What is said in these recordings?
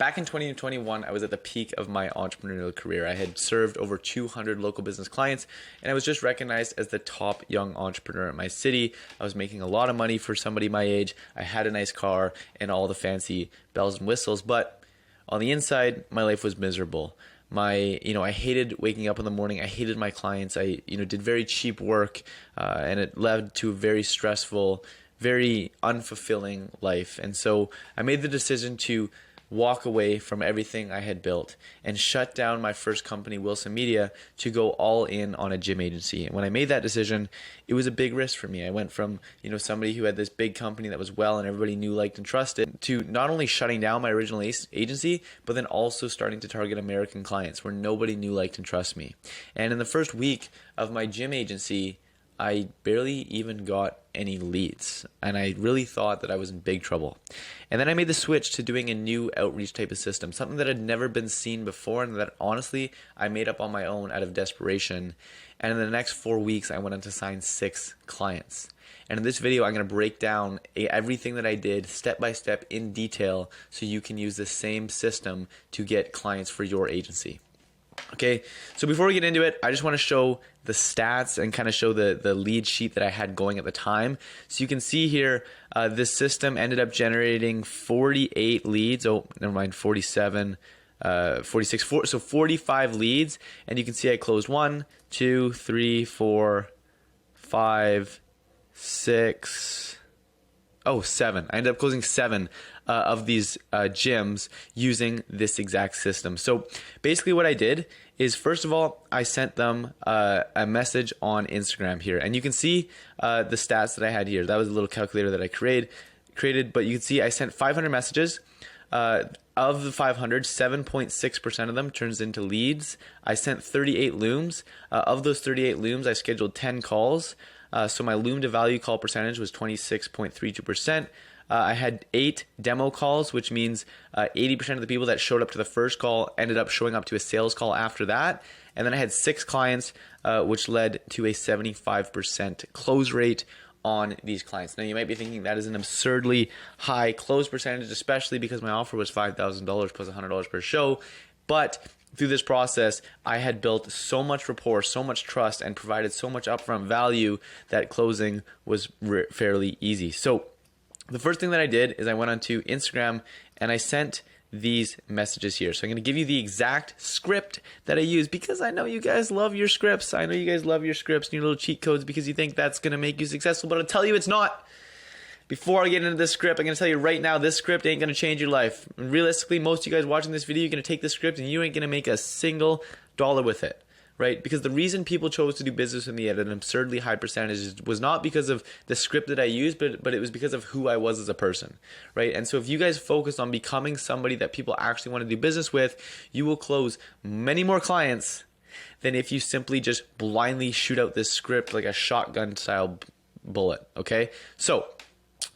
Back in 2021, I was at the peak of my entrepreneurial career. I had served over 200 local business clients, and I was just recognized as the top young entrepreneur in my city. I was making a lot of money for somebody my age. I had a nice car and all the fancy bells and whistles, but on the inside, my life was miserable. I hated waking up in the morning. I hated my clients. I, did very cheap work, and it led to a very stressful, very unfulfilling life. And so I made the decision to walk away from everything I had built and shut down my first company, Wilson Media, to go all in on a gym agency. And when I made that decision, it was a big risk for me. I went from, somebody who had this big company that was well and everybody knew, liked, and trusted, to not only shutting down my original agency, but then also starting to target American clients where nobody knew, liked, and trusted me. And in the first week of my gym agency, I barely even got any leads, and I really thought that I was in big trouble. And then I made the switch to doing a new outreach type of system, something that had never been seen before and that honestly I made up on my own out of desperation. And in the next 4 weeks, I went on to sign 6 clients. And in this video, I'm going to break down everything that I did step by step in detail so you can use the same system to get clients for your agency. Okay, so before we get into it, I just want to show the stats and kind of show the lead sheet that I had going at the time. So you can see here, this system ended up generating 48 leads. Oh, never mind, 47, 46, so 45 leads. And you can see I closed 1, 2, 3, 4, 5, 6, 7. I ended up closing 7 of these gyms using this exact system. So basically what I did is, first of all, I sent them a message on Instagram here. And you can see the stats that I had here. That was a little calculator that I created, but you can see I sent 500 messages. Of the 500, 7.6% of them turns into leads. I sent 38 looms. Of those 38 looms, I scheduled 10 calls. So my loom to value call percentage was 26.32%. I had 8 demo calls, which means 80% of the people that showed up to the first call ended up showing up to a sales call after that. And then I had 6 clients, which led to a 75% close rate on these clients. Now you might be thinking that is an absurdly high close percentage, especially because my offer was $5,000 plus $100 per show. But through this process, I had built so much rapport, so much trust, and provided so much upfront value that closing was fairly easy. So the first thing that I did is I went onto Instagram and I sent these messages here. So I'm going to give you the exact script that I use because I know you guys love your scripts. I know you guys love your scripts and your little cheat codes because you think that's going to make you successful, but I'll tell you it's not. Before I get into this script, I'm going to tell you right now, this script ain't going to change your life. And realistically, most of you guys watching this video, you're going to take this script and you ain't going to make a single dollar with it, right? Because the reason people chose to do business with me at an absurdly high percentage was not because of the script that I used, but it was because of who I was as a person, right? And so if you guys focus on becoming somebody that people actually want to do business with, you will close many more clients than if you simply just blindly shoot out this script like a shotgun style bullet, okay? So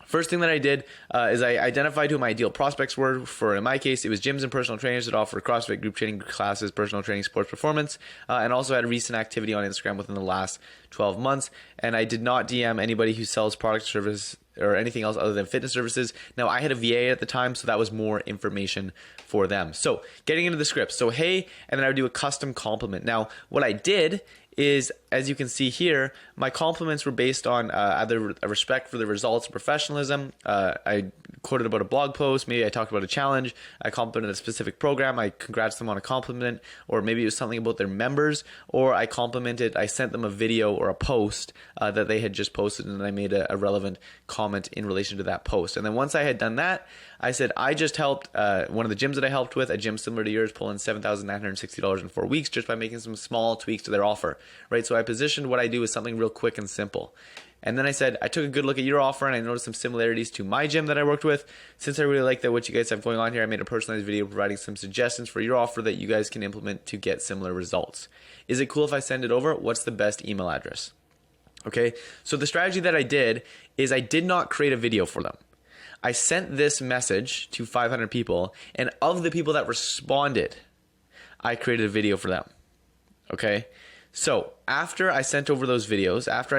first thing that I did is I identified who my ideal prospects were. In my case, it was gyms and personal trainers that offer CrossFit, group training classes, personal training, sports performance, and also had recent activity on Instagram within the last 12 months. And I did not DM anybody who sells product, service, or anything else other than fitness services. Now, I had a VA at the time, so that was more information for them. So getting into the script. So, hey, and then I would do a custom compliment. Now, what I did is, as you can see here, my compliments were based on either a respect for the results and professionalism. I quoted about a blog post. Maybe I talked about a challenge. I complimented a specific program. I congrats them on a compliment, or maybe it was something about their members, or I sent them a video or a post that they had just posted, and I made a relevant comment in relation to that post. And then once I had done that, I said, I just helped one of the gyms that I helped with, a gym similar to yours, pull in $7,960 in 4 weeks just by making some small tweaks to their offer, right? So I positioned what I do as something real quick and simple. And then I said, I took a good look at your offer and I noticed some similarities to my gym that I worked with. Since I really like that what you guys have going on here, I made a personalized video providing some suggestions for your offer that you guys can implement to get similar results. Is it cool if I send it over? What's the best email address? Okay, so the strategy that I did is I did not create a video for them. I sent this message to 500 people, and of the people that responded, I created a video for them. Okay, so after I sent over those videos, after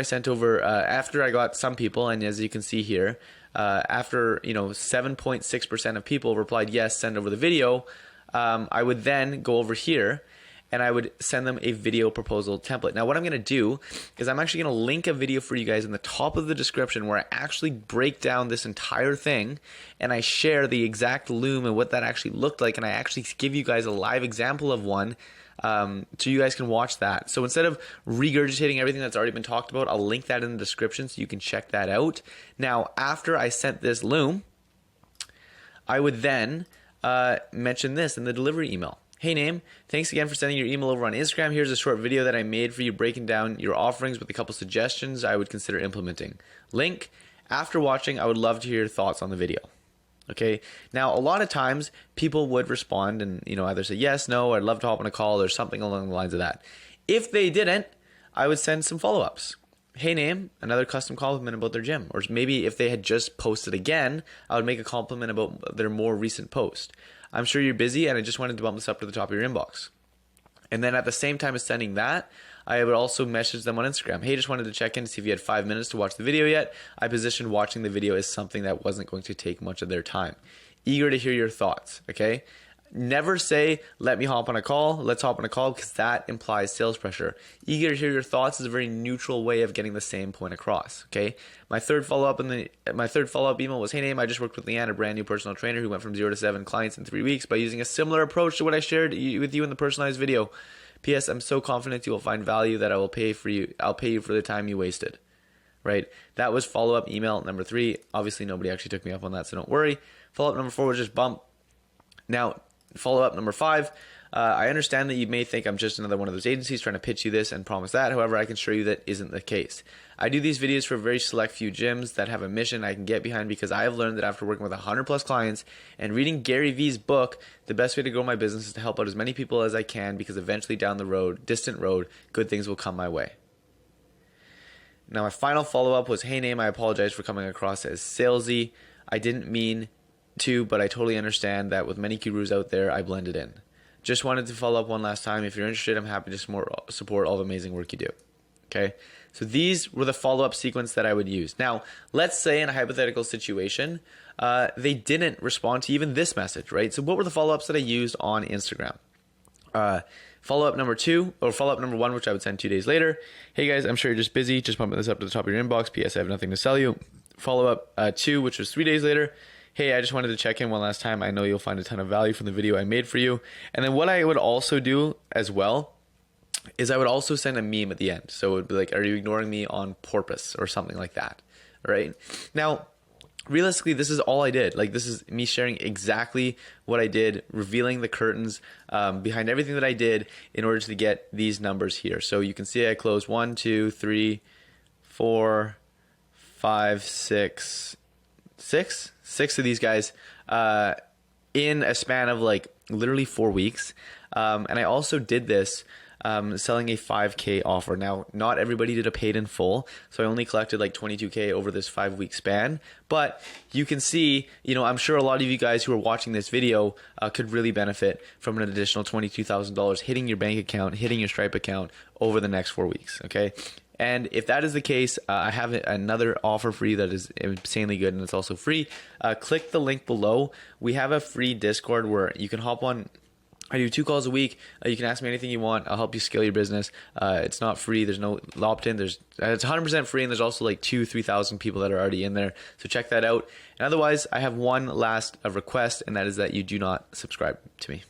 I got some people, and as you can see here, after 7.6% of people replied yes, send over the video, I would then go over here and I would send them a video proposal template. Now what I'm gonna do is I'm actually gonna link a video for you guys in the top of the description where I actually break down this entire thing and I share the exact loom and what that actually looked like, and I actually give you guys a live example of one, so you guys can watch that. So instead of regurgitating everything that's already been talked about, I'll link that in the description so you can check that out. Now after I sent this loom, I would then mention this in the delivery email. Hey name, thanks again for sending your email over on Instagram. Here's a short video that I made for you breaking down your offerings with a couple suggestions I would consider implementing. Link. After watching, I would love to hear your thoughts on the video. Okay. Now, a lot of times people would respond and, either say yes, no, I'd love to hop on a call or something along the lines of that. If they didn't, I would send some follow-ups. Hey name, another custom compliment about their gym. Or maybe if they had just posted again, I would make a compliment about their more recent post. I'm sure you're busy and I just wanted to bump this up to the top of your inbox. And then at the same time as sending that, I would also message them on Instagram. Hey, just wanted to check in to see if you had 5 minutes to watch the video yet. I positioned watching the video as something that wasn't going to take much of their time. Eager to hear your thoughts, okay? Never say, let me hop on a call, let's hop on a call, because that implies sales pressure. Eager to hear your thoughts is a very neutral way of getting the same point across, okay? My third follow-up email was, hey name, I just worked with Leanne, a brand new personal trainer who went from 0 to 7 clients in 3 weeks by using a similar approach to what I shared with you in the personalized video. P.S. I'm so confident you will find value that I'll pay you for the time you wasted. Right? That was follow-up email number 3. Obviously nobody actually took me up on that, so don't worry. Follow-up number 4 was just bump. Now, follow-up number 5, I understand that you may think I'm just another one of those agencies trying to pitch you this and promise that. However, I can assure you that isn't the case. I do these videos for a very select few gyms that have a mission I can get behind, because I have learned that after working with 100 plus clients and reading Gary Vee's book, the best way to grow my business is to help out as many people as I can, because eventually down the road, distant road, good things will come my way. Now, my final follow-up was, hey name, I apologize for coming across as salesy. I didn't mean to, but I totally understand that with many gurus out there, I blended in. Just wanted to follow up one last time. If you're interested, I'm happy to support all the amazing work you do. Okay, so these were the follow-up sequence that I would use. Now, let's say in a hypothetical situation, they didn't respond to even this message, right? So what were the follow-ups that I used on Instagram? Follow-up number 2, or follow-up number 1, which I would send 2 days later. Hey guys, I'm sure you're just busy. Just pumping this up to the top of your inbox. P.S. I have nothing to sell you. Follow-up 2, which was 3 days later. Hey, I just wanted to check in one last time. I know you'll find a ton of value from the video I made for you. And then what I would also do as well is I would also send a meme at the end. So it would be like, are you ignoring me on purpose, or something like that, right? Now, realistically, this is all I did. Like, this is me sharing exactly what I did, revealing the curtains behind everything that I did in order to get these numbers here. So you can see I closed 1, 2, 3, 4, 5, 6 of these guys in a span of like literally 4 weeks. And I also did this selling a 5K offer. Now, not everybody did a paid in full, so I only collected like 22K over this 5-week span. But you can see, I'm sure a lot of you guys who are watching this video could really benefit from an additional $22,000 hitting your bank account, hitting your Stripe account over the next 4 weeks. Okay. And if that is the case, I have another offer for you that is insanely good, and it's also free. Click the link below. We have a free Discord where you can hop on. I do 2 calls a week. You can ask me anything you want. I'll help you scale your business. It's not free. There's no opt-in. It's 100% free, and there's also like 3,000 people that are already in there. So check that out. And otherwise, I have one last request, and that is that you do not subscribe to me.